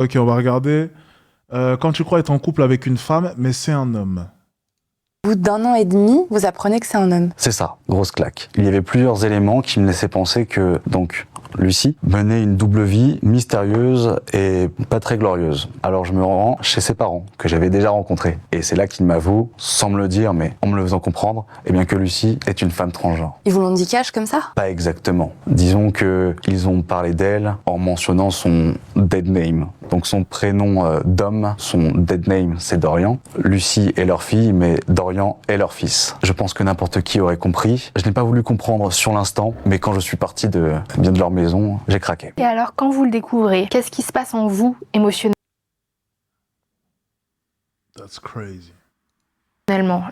Ok, on va regarder. Quand tu crois être en couple avec une femme, mais c'est un homme. Au bout d'un an et demi, vous apprenez que c'est un homme. C'est ça, grosse claque. Il y avait plusieurs éléments qui me laissaient penser que, donc, Lucie menait une double vie mystérieuse et pas très glorieuse. Alors je me rends chez ses parents, que j'avais déjà rencontrés. Et c'est là qu'il m'avoue, sans me le dire, mais en me le faisant comprendre, eh bien que Lucie est une femme transgenre. Ils vous l'ont dit cash comme ça? Pas exactement. Disons que ils ont parlé d'elle en mentionnant son dead name. Donc son prénom d'homme, son dead name, c'est Dorian. Lucie est leur fille, mais Dorian est leur fils. Je pense que n'importe qui aurait compris. Je n'ai pas voulu comprendre sur l'instant, mais quand je suis parti de leur maison, j'ai craqué. Et alors, quand vous le découvrez, qu'est-ce qui se passe en vous émotionnellement? That's crazy.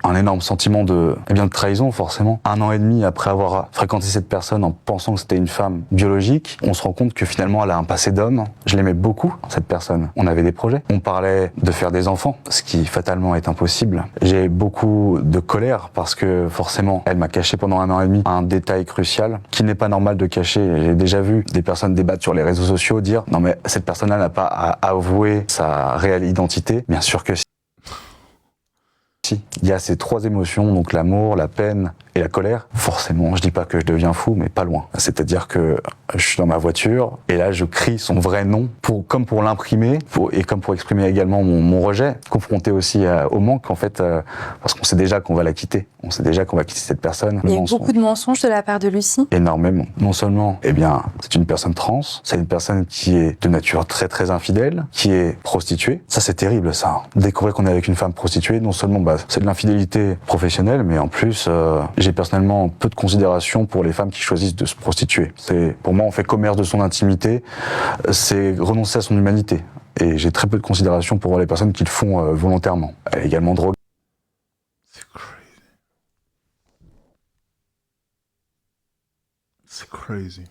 Un énorme sentiment de trahison, forcément. 1 an et demi après avoir fréquenté cette personne en pensant que c'était une femme biologique, on se rend compte que finalement elle a un passé d'homme. Je l'aimais beaucoup, cette personne. On avait des projets. On parlait de faire des enfants, ce qui fatalement est impossible. J'ai beaucoup de colère parce que forcément, elle m'a caché pendant 1 an et demi un détail crucial qui n'est pas normal de cacher. J'ai déjà vu des personnes débattre sur les réseaux sociaux, dire non mais cette personne-là n'a pas à avouer sa réelle identité. Bien sûr que si. Il y a ces 3 émotions, donc l'amour, la peine et la colère. Forcément, je dis pas que je deviens fou, mais pas loin. C'est-à-dire que je suis dans ma voiture et là je crie son vrai nom, comme pour l'imprimer et comme pour exprimer également mon rejet, confronté aussi au manque en fait, parce qu'on sait déjà qu'on va la quitter. On sait déjà qu'on va quitter cette personne. Il y a eu beaucoup de mensonges de la part de Lucie. Énormément. Non seulement, eh bien, c'est une personne trans, c'est une personne qui est de nature très très infidèle, qui est prostituée. Ça c'est terrible ça. Découvrir qu'on est avec une femme prostituée, non seulement c'est de l'infidélité professionnelle, mais en plus, j'ai personnellement peu de considération pour les femmes qui choisissent de se prostituer. Pour moi, on fait commerce de son intimité, c'est renoncer à son humanité. Et j'ai très peu de considération pour les personnes qui le font volontairement. Elle est également droguée. C'est crazy. C'est crazy.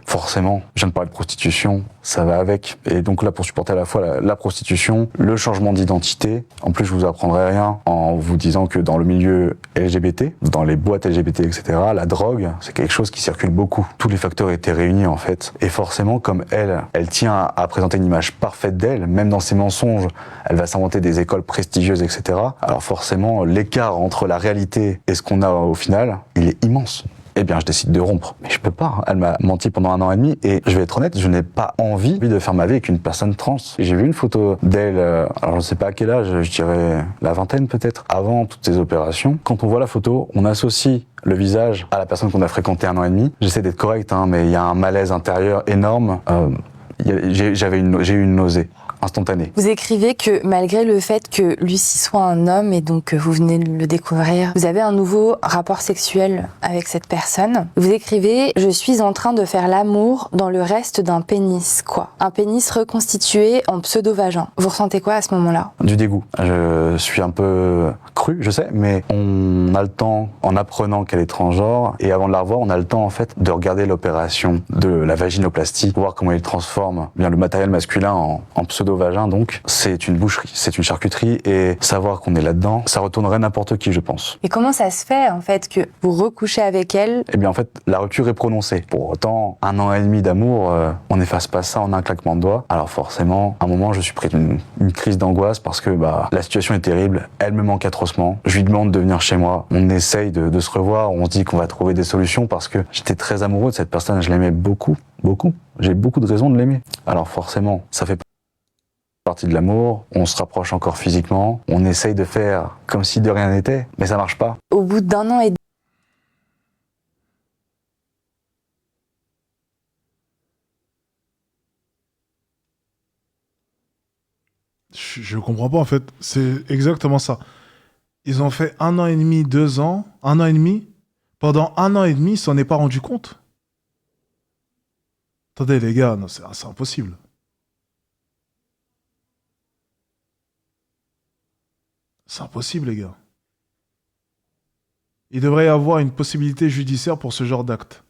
Forcément, je viens de parler de prostitution, ça va avec. Et donc là, pour supporter à la fois la prostitution, le changement d'identité, en plus je vous apprendrai rien en vous disant que dans le milieu LGBT, dans les boîtes LGBT, etc., la drogue, c'est quelque chose qui circule beaucoup. Tous les facteurs étaient réunis en fait. Et forcément, comme elle tient à présenter une image parfaite d'elle, même dans ses mensonges, elle va s'inventer des écoles prestigieuses, etc. Alors forcément, l'écart entre la réalité et ce qu'on a au final, il est immense. Eh bien, je décide de rompre. Mais je peux pas. Elle m'a menti pendant 1 an et demi et je vais être honnête, je n'ai pas envie de faire ma vie avec une personne trans. J'ai vu une photo d'elle, alors je ne sais pas à quel âge, je dirais la vingtaine peut-être, avant toutes ces opérations. Quand on voit la photo, on associe le visage à la personne qu'on a fréquenté 1 an et demi. J'essaie d'être correct, mais il y a un malaise intérieur énorme. J'ai eu une nausée instantanée. Vous écrivez que malgré le fait que Lucie soit un homme et donc que vous venez de le découvrir, vous avez un nouveau rapport sexuel avec cette personne. Vous écrivez « Je suis en train de faire l'amour dans le reste d'un pénis, quoi. Un pénis reconstitué en pseudo-vagin. » Vous ressentez quoi à ce moment-là? Du dégoût. Je suis un peu cru, je sais, mais on a le temps, en apprenant qu'elle est transgenre, et avant de la revoir, on a le temps en fait de regarder l'opération de la vaginoplastie, voir comment il transforme bien le matériel masculin en pseudo-vagin, donc c'est une boucherie, c'est une charcuterie, et savoir qu'on est là-dedans, ça retournerait n'importe qui, je pense. Et comment ça se fait, en fait, que vous recouchez avec elle? Eh bien, en fait, la rupture est prononcée. Pour autant, 1 an et demi d'amour, on n'efface pas ça en un claquement de doigts. Alors forcément, à un moment, je suis pris d'une crise d'angoisse parce que la situation est terrible, elle me manque atrocement. Je lui demande de venir chez moi, on essaye de se revoir, on se dit qu'on va trouver des solutions parce que j'étais très amoureux de cette personne, je l'aimais beaucoup, beaucoup. J'ai beaucoup de raisons de l'aimer. Alors forcément, ça fait partie de l'amour, on se rapproche encore physiquement, on essaye de faire comme si de rien n'était, mais ça marche pas. Au bout d'un an et demi, Je comprends pas en fait. C'est exactement ça. Ils ont fait 1 an et demi, 2 ans, 1 an et demi. Pendant 1 an et demi, ils s'en est pas rendu compte. Attendez les gars, non, c'est impossible. C'est impossible les gars. Il devrait y avoir une possibilité judiciaire pour ce genre d'acte.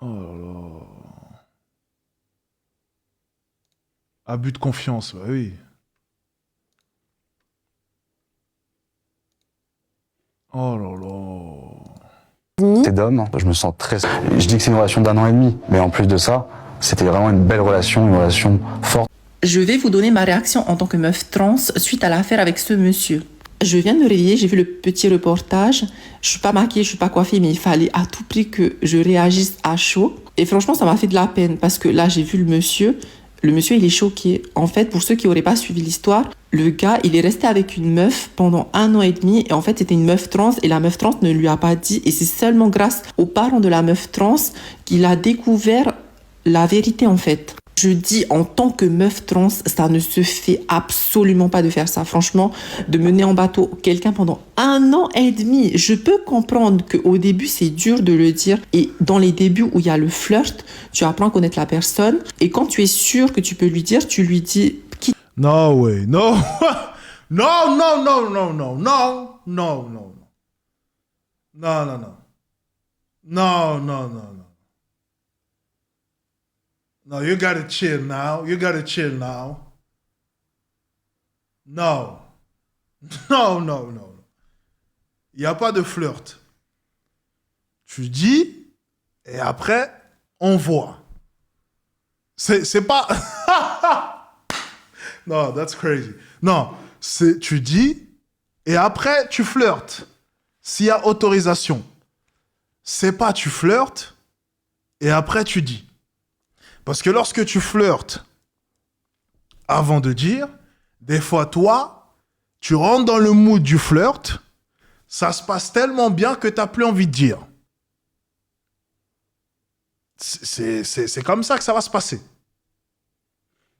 Oh là là. Abus de confiance, bah oui. Oh là là. C'est d'homme, je me sens très... Je dis que c'est une relation d'1 an et demi, mais en plus de ça, C'était vraiment une belle relation, une relation forte. Je vais vous donner ma réaction en tant que meuf trans suite à l'affaire avec ce monsieur. Je viens de me réveiller, j'ai vu le petit reportage. Je suis pas maquillée, je suis pas coiffée, mais il fallait à tout prix que je réagisse à chaud. Et franchement, ça m'a fait de la peine parce que là, j'ai vu le monsieur. Le monsieur, il est choqué. En fait, pour ceux qui n'auraient pas suivi l'histoire, le gars, il est resté avec une meuf pendant 1 an et demi. Et en fait, c'était une meuf trans et la meuf trans ne lui a pas dit. Et c'est seulement grâce aux parents de la meuf trans qu'il a découvert la vérité, en fait. Je dis, en tant que meuf trans, ça ne se fait absolument pas de faire ça. Franchement, de mener en bateau quelqu'un pendant 1 an et demi, je peux comprendre qu'au début, c'est dur de le dire. Et dans les débuts où il y a le flirt, tu apprends à connaître la personne. Et quand tu es sûr que tu peux lui dire, tu lui dis... No way, no. No, no, no, no, no, no, no, no, no. No, no, no. No, no, no, no. No, you gotta chill now. You gotta chill now. No. No, no, no. Il n'y a pas de flirt. Tu dis, et après, on voit. C'est pas... Non, that's crazy. Non, tu dis, et après, tu flirtes. S'il y a autorisation. C'est pas tu flirtes, et après, tu dis. Parce que lorsque tu flirtes, avant de dire, des fois, toi, tu rentres dans le mood du flirt, ça se passe tellement bien que tu n'as plus envie de dire. C'est comme ça que ça va se passer.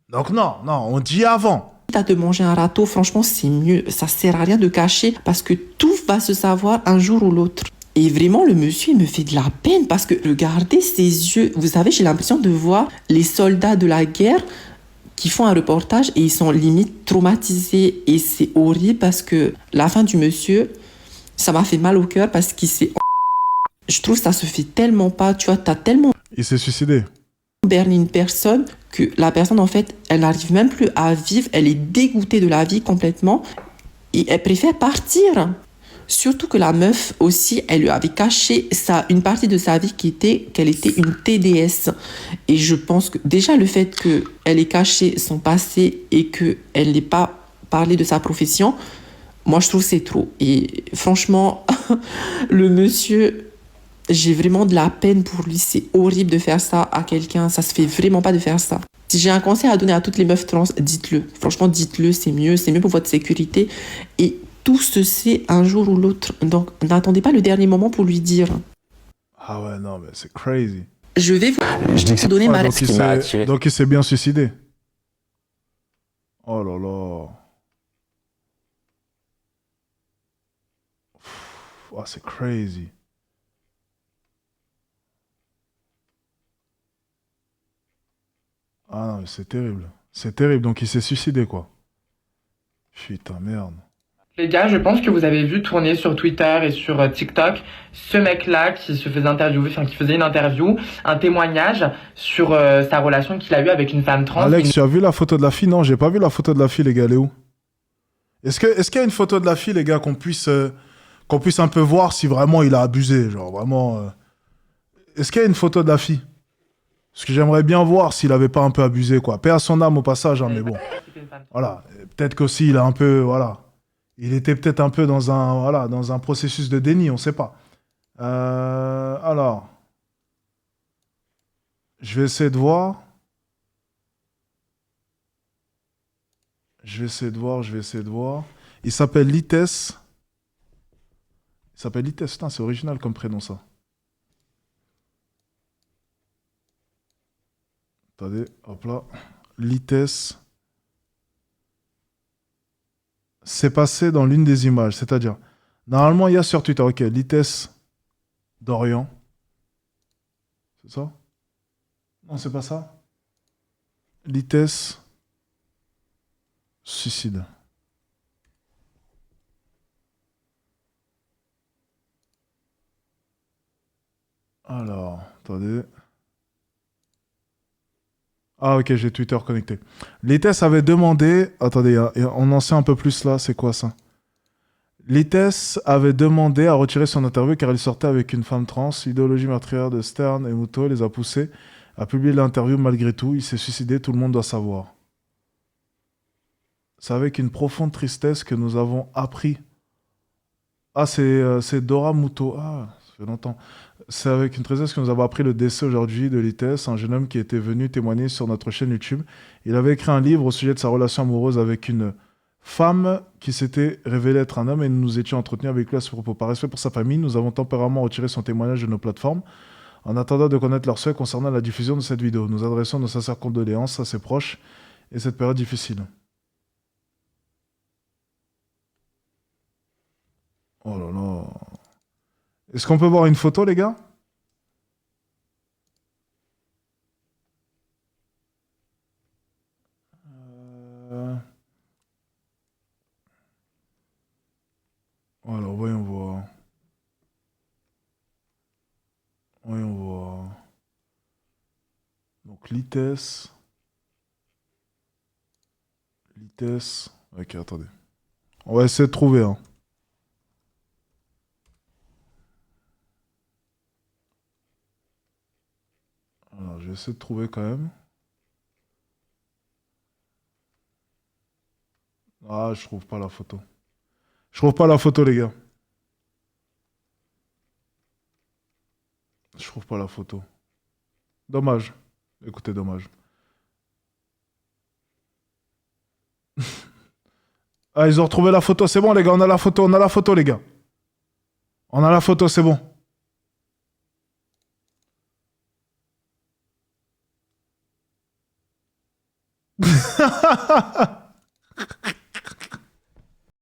Donc non, on dit avant. T'as de manger un râteau, franchement, c'est mieux. Ça sert à rien de cacher parce que tout va se savoir un jour ou l'autre. Et vraiment, le monsieur, il me fait de la peine parce que regardez ses yeux. Vous savez, j'ai l'impression de voir les soldats de la guerre qui font un reportage et ils sont limite traumatisés. Et c'est horrible parce que la fin du monsieur, ça m'a fait mal au cœur parce qu'il s'est... Je trouve que ça se fait tellement pas. Tu vois, t'as tellement... Il s'est suicidé. Berner une personne que la personne, en fait, elle n'arrive même plus à vivre. Elle est dégoûtée de la vie complètement. Et elle préfère partir. Surtout que la meuf aussi, elle lui avait caché une partie de sa vie qu'elle était une TDS. Et je pense que déjà le fait qu'elle ait caché son passé et qu'elle n'ait pas parlé de sa profession, moi je trouve que c'est trop. Et franchement, le monsieur, j'ai vraiment de la peine pour lui. C'est horrible de faire ça à quelqu'un. Ça se fait vraiment pas de faire ça. Si j'ai un conseil à donner à toutes les meufs trans, dites-le. Franchement, dites-le, c'est mieux. C'est mieux pour votre sécurité. Et tout se sait un jour ou l'autre. Donc, n'attendez pas le dernier moment pour lui dire. Ah ouais, non, mais c'est crazy. Je vais Je dis que vous donner ma donc, réponse. donc il s'est bien suicidé. Oh là là. Oh, c'est crazy. Ah non, mais c'est terrible. C'est terrible, donc il s'est suicidé, quoi. Putain, merde. Les gars, je pense que vous avez vu tourner sur Twitter et sur TikTok ce mec-là qui se faisait interviewer, enfin qui faisait une interview, un témoignage sur sa relation qu'il a eue avec une femme trans. Alex, tu as vu la photo de la fille? Non, j'ai pas vu la photo de la fille, les gars, elle est où? Est-ce qu'il y a une photo de la fille, les gars, qu'on puisse un peu voir si vraiment il a abusé, genre vraiment... Est-ce qu'il y a une photo de la fille? Parce que j'aimerais bien voir s'il avait pas un peu abusé, quoi. Paix à son âme au passage, hein, mais bon. Voilà. Peut-être qu'aussi, il a un peu... Voilà. Il était peut-être un peu dans un processus de déni, on sait pas. Alors... Je vais essayer de voir. Je vais essayer de voir. Il s'appelle Lites. Putain, c'est original comme prénom, ça. Attendez, hop là. Lites. C'est passé dans l'une des images, c'est-à-dire... Normalement, il y a sur Twitter, ok, Lites Dorian. C'est ça? Non, c'est pas ça. Lites suicide. Alors, attendez. Ah ok, j'ai Twitter connecté. Lites avait demandé... Attendez, on en sait un peu plus là, c'est quoi ça? Lites avait demandé à retirer son interview car il sortait avec une femme trans. L'idéologie meurtrière de Stern et Muto les a poussés a publié l'interview malgré tout. Il s'est suicidé, tout le monde doit savoir. C'est avec une profonde tristesse que nous avons appris. Ah, c'est Dora Muto. Ah, ça fait longtemps. C'est avec une tristesse que nous avons appris le décès aujourd'hui de Litès, un jeune homme qui était venu témoigner sur notre chaîne YouTube. Il avait écrit un livre au sujet de sa relation amoureuse avec une femme qui s'était révélée être un homme et nous nous étions entretenus avec lui à ce propos. Par respect pour sa famille, nous avons temporairement retiré son témoignage de nos plateformes en attendant de connaître leurs souhaits concernant la diffusion de cette vidéo. Nous adressons nos sincères condoléances à ses proches et cette période difficile. Oh là là. Est-ce qu'on peut voir une photo, les gars? Alors, voyons voir. Voyons voir. Donc, Litès. Litès. Ok, attendez. On va essayer de trouver, hein. Alors, je vais essayer de trouver quand même. Ah, je trouve pas la photo. Je trouve pas la photo, les gars. Je trouve pas la photo. Dommage. Écoutez, dommage. Ah, ils ont retrouvé la photo. C'est bon, les gars, on a la photo. On a la photo, les gars. On a la photo, c'est bon.